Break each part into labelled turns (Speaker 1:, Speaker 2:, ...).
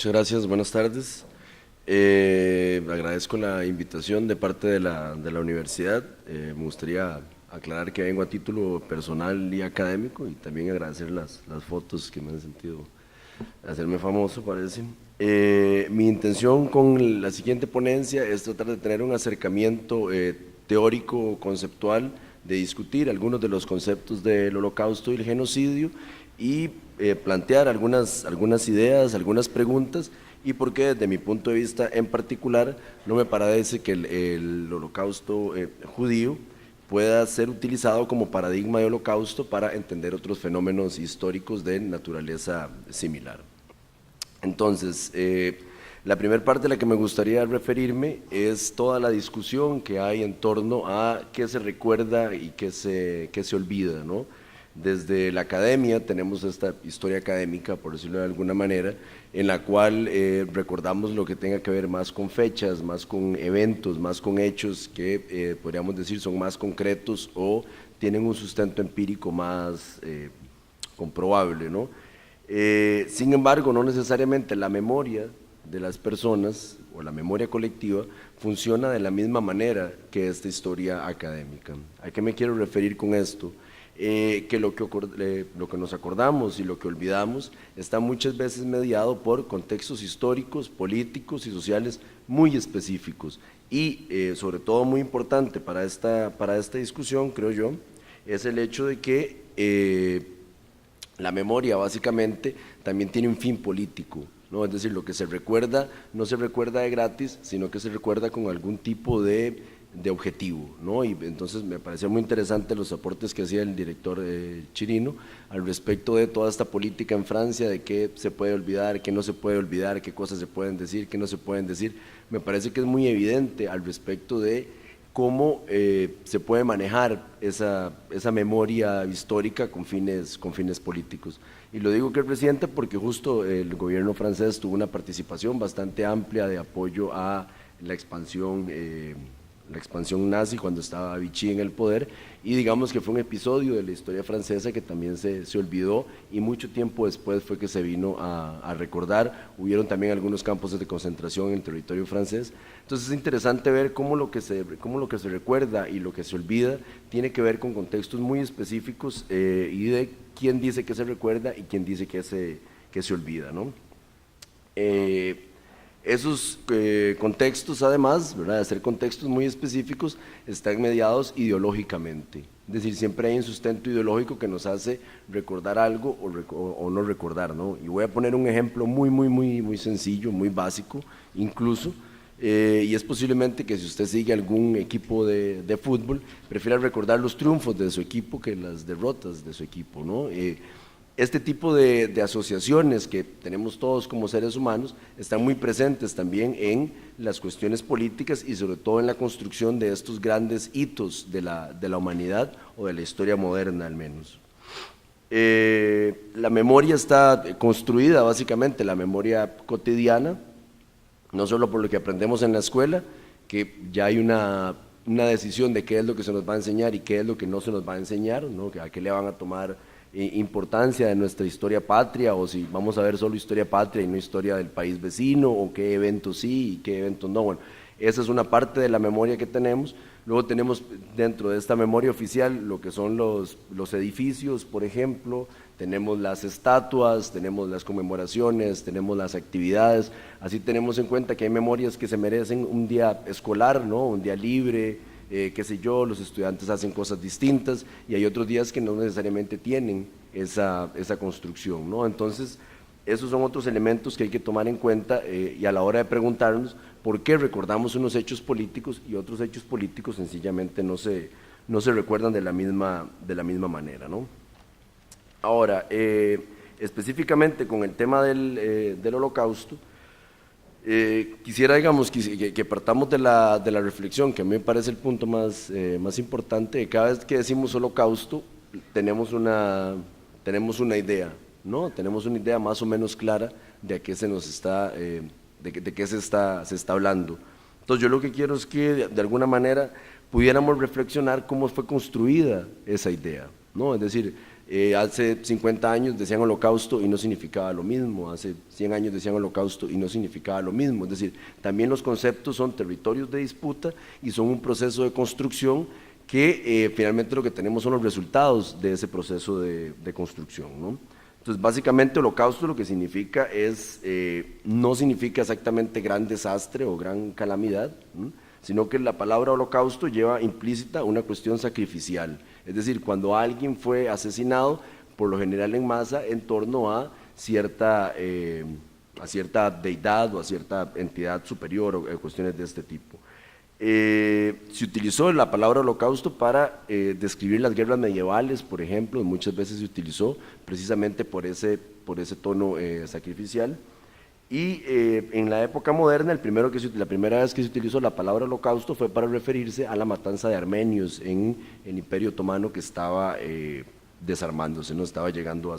Speaker 1: Muchas gracias, buenas tardes. Agradezco la invitación de parte de la universidad. Me gustaría aclarar que vengo a título personal y académico, y también agradecer las fotos que me han sentido hacerme famoso, parece. Mi intención con la siguiente ponencia es tratar de tener un acercamiento teórico, conceptual, de discutir algunos de los conceptos del Holocausto y el genocidio, y plantear algunas ideas, algunas preguntas, y por qué desde mi punto de vista en particular no me parece que el Holocausto judío pueda ser utilizado como paradigma de holocausto para entender otros fenómenos históricos de naturaleza similar. Entonces, la primera parte a la que me gustaría referirme es toda la discusión que hay en torno a qué se recuerda y qué se olvida, ¿no? Desde la academia tenemos esta historia académica, por decirlo de alguna manera, en la cual recordamos lo que tenga que ver más con fechas, más con eventos, más con hechos que podríamos decir son más concretos o tienen un sustento empírico más comprobable, ¿no? Sin embargo, no necesariamente la memoria de las personas o la memoria colectiva funciona de la misma manera que esta historia académica. ¿A qué me quiero referir con esto? Que lo que nos acordamos y lo que olvidamos está muchas veces mediado por contextos históricos, políticos y sociales muy específicos, y sobre todo muy importante para esta discusión, creo yo, es el hecho de que la memoria básicamente también tiene un fin político, ¿no? Es decir, lo que se recuerda no se recuerda de gratis, sino que se recuerda con algún tipo de objetivo, ¿no? Y entonces me pareció muy interesante los aportes que hacía el director Chirino al respecto de toda esta política en Francia, de qué se puede olvidar, qué no se puede olvidar, qué cosas se pueden decir, qué no se pueden decir. Me parece que es muy evidente al respecto de cómo se puede manejar esa memoria histórica con fines políticos. Y lo digo que es reciente porque justo el gobierno francés tuvo una participación bastante amplia de apoyo a la expansión nazi cuando estaba Vichy en el poder, y digamos que fue un episodio de la historia francesa que también se olvidó, y mucho tiempo después fue que se vino a recordar. Hubieron también algunos campos de concentración en el territorio francés. Entonces es interesante ver cómo lo que se recuerda y lo que se olvida tiene que ver con contextos muy específicos y de quién dice que se recuerda y quién dice que se olvida, ¿no? Esos contextos, además, ¿verdad?, de ser contextos muy específicos, están mediados ideológicamente. Es decir, siempre hay un sustento ideológico que nos hace recordar algo o no recordar, ¿no? Y voy a poner un ejemplo muy sencillo, muy básico, incluso, y es posiblemente que si usted sigue algún equipo de fútbol, prefiera recordar los triunfos de su equipo que las derrotas de su equipo, ¿no? Este tipo de asociaciones que tenemos todos como seres humanos están muy presentes también en las cuestiones políticas y sobre todo en la construcción de estos grandes hitos de la humanidad o de la historia moderna al menos. La memoria está construida básicamente, la memoria cotidiana, no solo por lo que aprendemos en la escuela, que ya hay una decisión de qué es lo que se nos va a enseñar y qué es lo que no se nos va a enseñar, ¿no? A qué le van a tomar importancia de nuestra historia patria, o si vamos a ver solo historia patria y no historia del país vecino, o qué eventos sí y qué eventos no. Bueno, esa es una parte de la memoria que tenemos. Luego tenemos dentro de esta memoria oficial lo que son los edificios, por ejemplo, tenemos las estatuas, tenemos las conmemoraciones, tenemos las actividades. Así tenemos en cuenta que hay memorias que se merecen un día escolar, ¿no?, un día libre, qué sé yo, los estudiantes hacen cosas distintas, y hay otros días que no necesariamente tienen esa construcción, ¿no? Entonces, esos son otros elementos que hay que tomar en cuenta y a la hora de preguntarnos por qué recordamos unos hechos políticos y otros hechos políticos sencillamente no se recuerdan de la misma manera, ¿no? Ahora, específicamente con el tema del Holocausto, quisiera, digamos, que partamos de la reflexión, que a mí me parece el punto más importante, de cada vez que decimos holocausto, tenemos una idea, ¿no? Tenemos una idea más o menos clara de a qué se nos está, de qué se está hablando. Entonces yo lo que quiero es que de alguna manera pudiéramos reflexionar cómo fue construida esa idea, ¿no? Es decir, Hace 50 años decían holocausto y no significaba lo mismo, hace 100 años decían holocausto y no significaba lo mismo. Es decir, también los conceptos son territorios de disputa y son un proceso de construcción que finalmente lo que tenemos son los resultados de ese proceso de construcción, ¿no? Entonces, básicamente, holocausto lo que significa es, no significa exactamente gran desastre o gran calamidad, ¿no?, sino que la palabra holocausto lleva implícita una cuestión sacrificial. Es decir, cuando alguien fue asesinado, por lo general en masa, en torno a cierta deidad o a cierta entidad superior o cuestiones de este tipo. Se utilizó la palabra holocausto para describir las guerras medievales, por ejemplo, muchas veces se utilizó precisamente por ese tono sacrificial. Y en la época moderna, la primera vez que se utilizó la palabra holocausto fue para referirse a la matanza de armenios en el Imperio Otomano, que estaba desarmándose, no estaba llegando a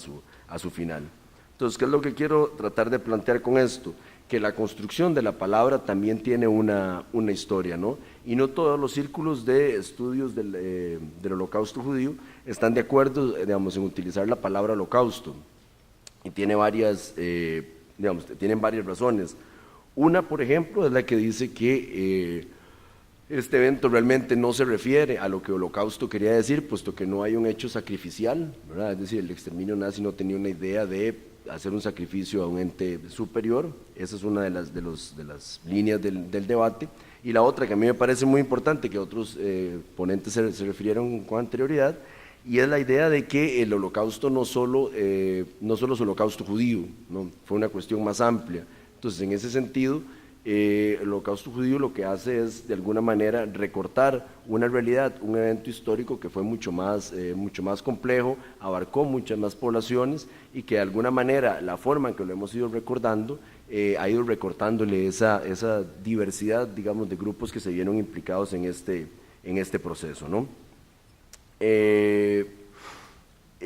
Speaker 1: su final. Entonces, ¿qué es lo que quiero tratar de plantear con esto? Que la construcción de la palabra también tiene una historia, ¿no? Y no todos los círculos de estudios del holocausto judío están de acuerdo, digamos, en utilizar la palabra holocausto. Y tienen varias razones. Una, por ejemplo, es la que dice que este evento realmente no se refiere a lo que holocausto quería decir, puesto que no hay un hecho sacrificial, ¿verdad? Es decir, el exterminio nazi no tenía una idea de hacer un sacrificio a un ente superior. Esa es una de las líneas del debate. Y la otra, que a mí me parece muy importante, que otros ponentes se refirieron con anterioridad, y es la idea de que el holocausto no solo es holocausto judío, ¿no? Fue una cuestión más amplia. Entonces, en ese sentido, el holocausto judío lo que hace es, de alguna manera, recortar una realidad, un evento histórico que fue mucho más complejo, abarcó muchas más poblaciones, y que de alguna manera la forma en que lo hemos ido recordando ha ido recortándole esa diversidad, digamos, de grupos que se vieron implicados en este proceso, ¿no?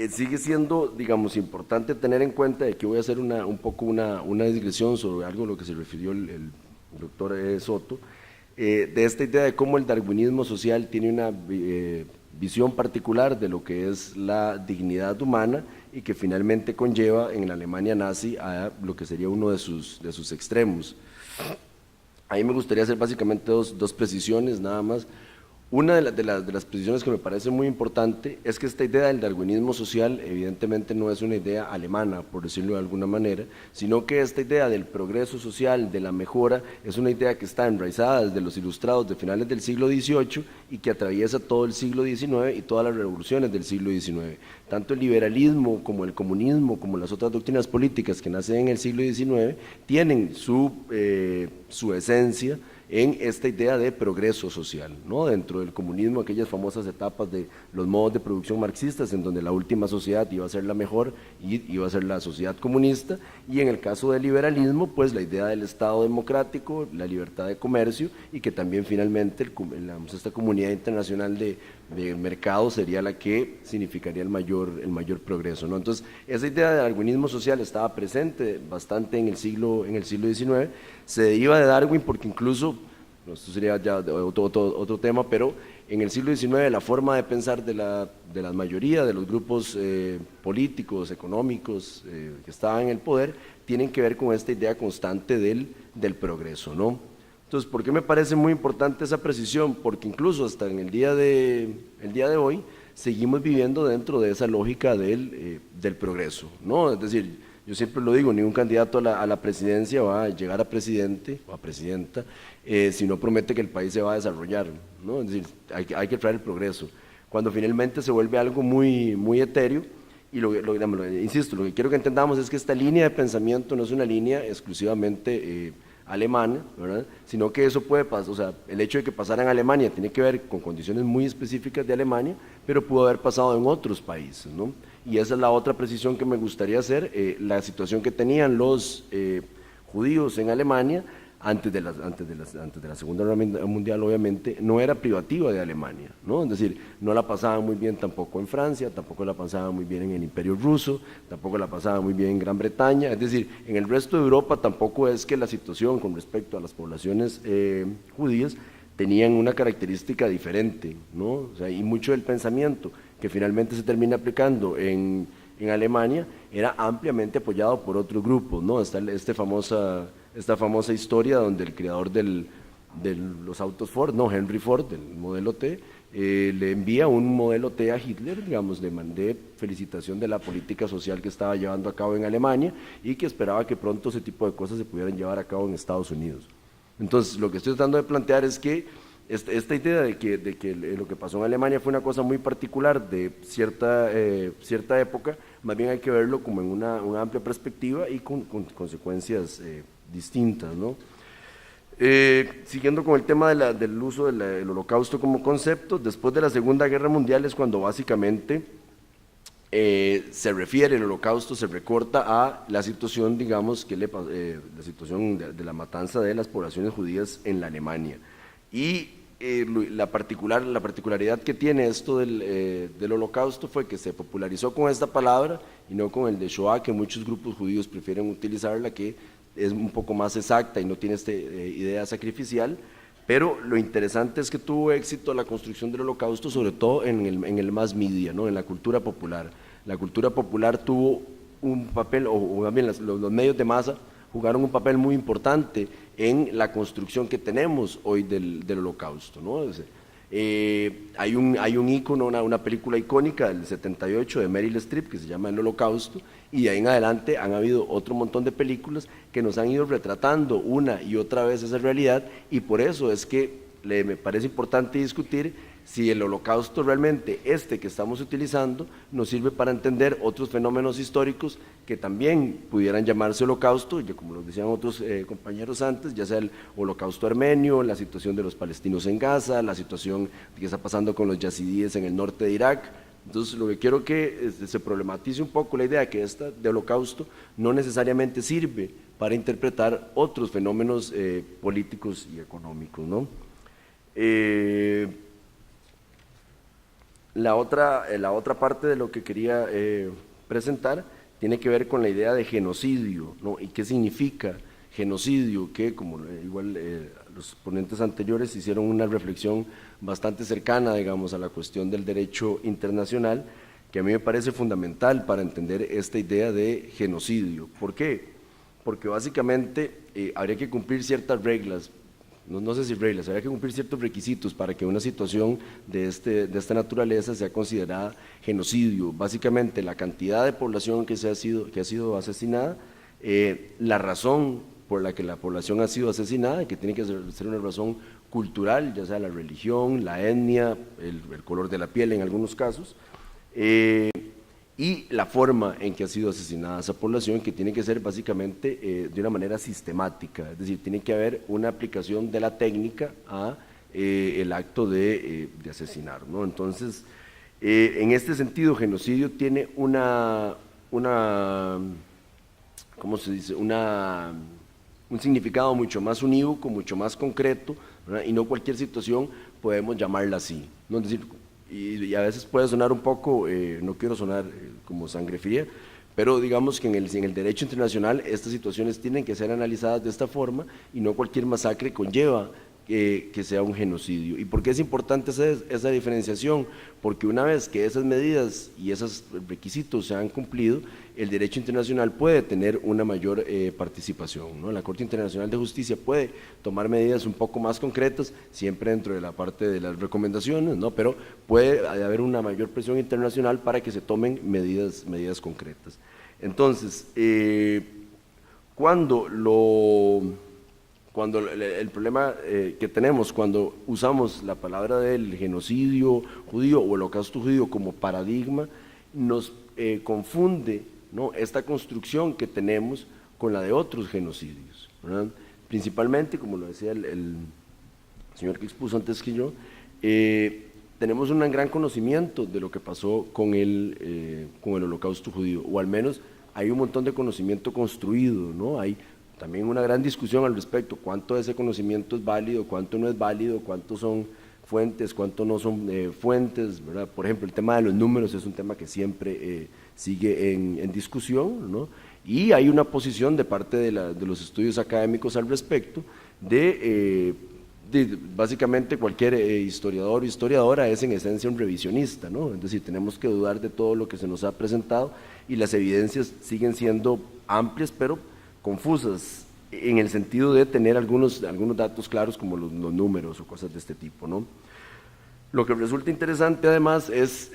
Speaker 1: Sigue siendo, digamos, importante tener en cuenta, de que voy a hacer una digresión sobre algo a lo que se refirió el doctor Soto, de esta idea de cómo el darwinismo social tiene una visión particular de lo que es la dignidad humana, y que finalmente conlleva en la Alemania nazi a lo que sería uno de sus extremos. Ahí me gustaría hacer básicamente dos precisiones nada más. Una de las precisiones que me parece muy importante es que esta idea del darwinismo social evidentemente no es una idea alemana, por decirlo de alguna manera, sino que esta idea del progreso social, de la mejora, es una idea que está enraizada desde los ilustrados de finales del siglo XVIII y que atraviesa todo el siglo XIX y todas las revoluciones del siglo XIX. Tanto el liberalismo como el comunismo, como las otras doctrinas políticas que nacen en el siglo XIX, tienen su esencia en esta idea de progreso social, ¿no? Dentro del comunismo, aquellas famosas etapas de los modos de producción marxistas, en donde la última sociedad iba a ser la mejor y iba a ser la sociedad comunista, y en el caso del liberalismo, pues la idea del Estado democrático, la libertad de comercio, y que también finalmente esta comunidad internacional de mercado sería la que significaría el mayor progreso, ¿no? Entonces, esa idea de darwinismo social estaba presente bastante en el siglo XIX, se deriva de Darwin porque incluso, esto sería ya otro tema, pero en el siglo XIX la forma de pensar de la mayoría de los grupos políticos, económicos que estaban en el poder, tienen que ver con esta idea constante del progreso, ¿no? Entonces, ¿por qué me parece muy importante esa precisión? Porque incluso hasta en el día de hoy seguimos viviendo dentro de esa lógica del progreso, ¿no? Es decir, yo siempre lo digo, ningún candidato a la presidencia va a llegar a presidente o a presidenta si no promete que el país se va a desarrollar, ¿no? Es decir, hay que traer el progreso. Cuando finalmente se vuelve algo muy, muy etéreo, y insisto, lo que quiero que entendamos es que esta línea de pensamiento no es una línea exclusivamente alemana, ¿verdad? Sino que eso puede pasar, o sea, el hecho de que pasara en Alemania tiene que ver con condiciones muy específicas de Alemania, pero pudo haber pasado en otros países, ¿no? Y esa es la otra precisión que me gustaría hacer. La situación que tenían los judíos en Alemania antes de la Segunda Guerra Mundial, obviamente, no era privativa de Alemania, ¿no? Es decir, no la pasaban muy bien tampoco en Francia, tampoco la pasaban muy bien en el Imperio Ruso, tampoco la pasaban muy bien en Gran Bretaña, es decir, en el resto de Europa tampoco es que la situación con respecto a las poblaciones judías tenían una característica diferente, ¿no? O sea, y mucho del pensamiento que finalmente se termina aplicando en Alemania, era ampliamente apoyado por otros grupos, ¿no? Está esta famosa historia donde el creador de los autos Ford, no, Henry Ford, del modelo T, le envía un modelo T a Hitler, digamos, de felicitación de la política social que estaba llevando a cabo en Alemania y que esperaba que pronto ese tipo de cosas se pudieran llevar a cabo en Estados Unidos. Entonces, lo que estoy tratando de plantear es que esta idea de que lo que pasó en Alemania fue una cosa muy particular de cierta época, más bien hay que verlo como en una amplia perspectiva y con consecuencias distintas, ¿no? Siguiendo con el tema del uso del holocausto como concepto, después de la Segunda Guerra Mundial es cuando básicamente se refiere el holocausto, se recorta a la situación, digamos, la situación de la matanza de las poblaciones judías en la Alemania. Y la particularidad que tiene esto del holocausto fue que se popularizó con esta palabra y no con el de Shoah, que muchos grupos judíos prefieren utilizarla, que es un poco más exacta y no tiene esta idea sacrificial, pero lo interesante es que tuvo éxito la construcción del holocausto, sobre todo en el mass media, ¿no? En la cultura popular. La cultura popular tuvo un papel, o también los medios de masa jugaron un papel muy importante en la construcción que tenemos hoy del holocausto, ¿no? Hay un ícono, una película icónica del 78 de Meryl Streep que se llama El Holocausto, y de ahí en adelante han habido otro montón de películas que nos han ido retratando una y otra vez esa realidad, y por eso es que me parece importante discutir si el holocausto realmente, que estamos utilizando, nos sirve para entender otros fenómenos históricos que también pudieran llamarse holocausto, ya como lo decían otros compañeros antes, ya sea el holocausto armenio, la situación de los palestinos en Gaza, la situación que está pasando con los yazidíes en el norte de Irak. Entonces, lo que quiero que se problematice un poco la idea que de holocausto no necesariamente sirve para interpretar otros fenómenos políticos y económicos, ¿no? La otra parte de lo que quería presentar tiene que ver con la idea de genocidio, ¿no? ¿Y qué significa genocidio? Que como igual los ponentes anteriores hicieron una reflexión bastante cercana, digamos, a la cuestión del derecho internacional, que a mí me parece fundamental para entender esta idea de genocidio. ¿Por qué? Porque básicamente habría que cumplir ciertas reglas. No sé si reglas, habría que cumplir ciertos requisitos para que una situación de esta naturaleza sea considerada genocidio. Básicamente la cantidad de población que ha sido asesinada, la razón por la que la población ha sido asesinada, que tiene que ser una razón cultural, ya sea la religión, la etnia, el color de la piel en algunos casos, y la forma en que ha sido asesinada esa población, que tiene que ser básicamente de una manera sistemática, es decir, tiene que haber una aplicación de la técnica a el acto de asesinar, ¿no? Entonces, en este sentido, genocidio tiene ¿cómo se dice? Un significado mucho más unívoco, mucho más concreto, ¿verdad? Y no cualquier situación podemos llamarla así, ¿no? Es decir, y a veces puede sonar un poco, no quiero sonar como sangre fría, pero digamos que en el derecho internacional estas situaciones tienen que ser analizadas de esta forma y no cualquier masacre conlleva que sea un genocidio. ¿Y por qué es importante esa diferenciación? Porque una vez que esas medidas y esos requisitos se han cumplido, el derecho internacional puede tener una mayor participación, ¿no? La Corte Internacional de Justicia puede tomar medidas un poco más concretas, siempre dentro de la parte de las recomendaciones, ¿no? Pero puede haber una mayor presión internacional para que se tomen medidas concretas. Entonces, cuando el problema que tenemos cuando usamos la palabra del genocidio judío o holocausto judío como paradigma, nos confunde, ¿no?, esta construcción que tenemos con la de otros genocidios, ¿verdad? Principalmente, como lo decía el señor que expuso antes que yo, tenemos un gran conocimiento de lo que pasó con el holocausto judío, o al menos hay un montón de conocimiento construido, ¿no? Hay también una gran discusión al respecto, cuánto de ese conocimiento es válido, cuánto no es válido, cuánto son fuentes, cuánto no son fuentes, ¿verdad? Por ejemplo, el tema de los números es un tema que siempre sigue en discusión, ¿no? Y hay una posición de parte de los estudios académicos al respecto de Básicamente cualquier historiador o historiadora es en esencia un revisionista, ¿no? Es decir, tenemos que dudar de todo lo que se nos ha presentado y las evidencias siguen siendo amplias pero confusas en el sentido de tener algunos datos claros como los números o cosas de este tipo, ¿no? Lo que resulta interesante además es,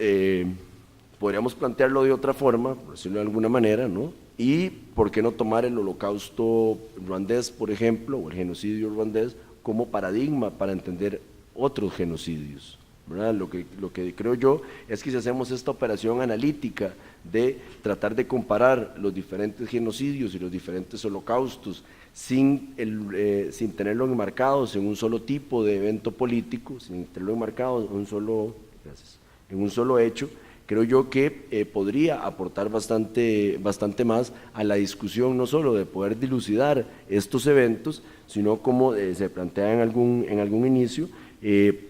Speaker 1: podríamos plantearlo de otra forma, por decirlo de alguna manera, ¿no? Y por qué no tomar el holocausto ruandés, por ejemplo, o el genocidio ruandés, como paradigma para entender otros genocidios, ¿verdad? Lo que creo yo es que si hacemos esta operación analítica de tratar de comparar los diferentes genocidios y los diferentes holocaustos sin tenerlo enmarcados en un solo tipo de evento político, sin tenerlo enmarcado en un solo hecho, creo yo que podría aportar bastante más a la discusión, no solo de poder dilucidar estos eventos, sino como se plantea en algún inicio,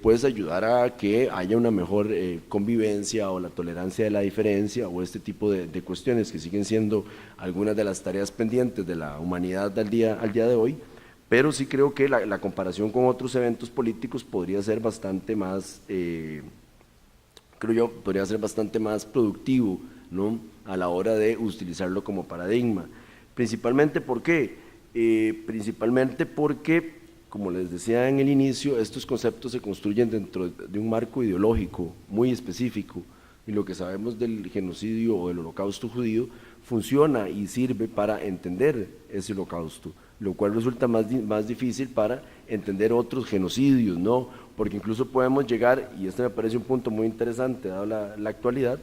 Speaker 1: puedes ayudar a que haya una mejor convivencia o la tolerancia de la diferencia o este tipo de cuestiones que siguen siendo algunas de las tareas pendientes de la humanidad al día de hoy, pero sí creo que la comparación con otros eventos políticos podría ser bastante más, creo yo, podría ser bastante más productivo, ¿no? A la hora de utilizarlo como paradigma. Principalmente, ¿por qué? Principalmente porque, como les decía en el inicio, estos conceptos se construyen dentro de un marco ideológico muy específico y lo que sabemos del genocidio o del holocausto judío funciona y sirve para entender ese holocausto, lo cual resulta más difícil para entender otros genocidios, ¿no? Porque incluso podemos llegar, y este me parece un punto muy interesante dado la actualidad,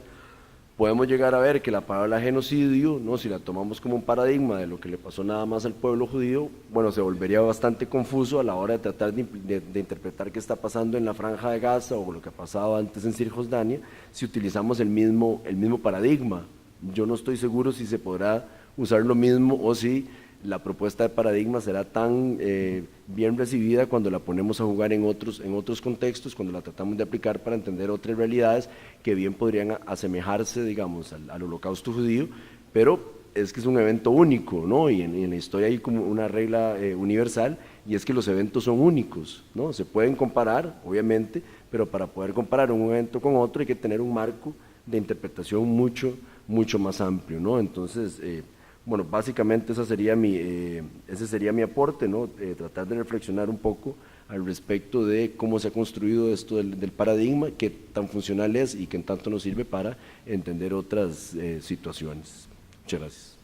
Speaker 1: podemos llegar a ver que la palabra genocidio, ¿no? Si la tomamos como un paradigma de lo que le pasó nada más al pueblo judío, bueno, se volvería bastante confuso a la hora de tratar de interpretar qué está pasando en la Franja de Gaza o lo que ha pasado antes en Cisjordania, si utilizamos el mismo paradigma. Yo no estoy seguro si se podrá usar lo mismo o si la propuesta de paradigma será tan bien recibida cuando la ponemos a jugar en otros contextos, cuando la tratamos de aplicar para entender otras realidades que bien podrían asemejarse, digamos, al holocausto judío, pero es que es un evento único, ¿no? Y en la historia hay como una regla universal, y es que los eventos son únicos, ¿no? Se pueden comparar, obviamente, pero para poder comparar un evento con otro hay que tener un marco de interpretación mucho más amplio, ¿no? Entonces, bueno, básicamente ese sería mi aporte, ¿no? Tratar de reflexionar un poco al respecto de cómo se ha construido esto del paradigma, qué tan funcional es y qué tanto nos sirve para entender otras situaciones. Muchas gracias.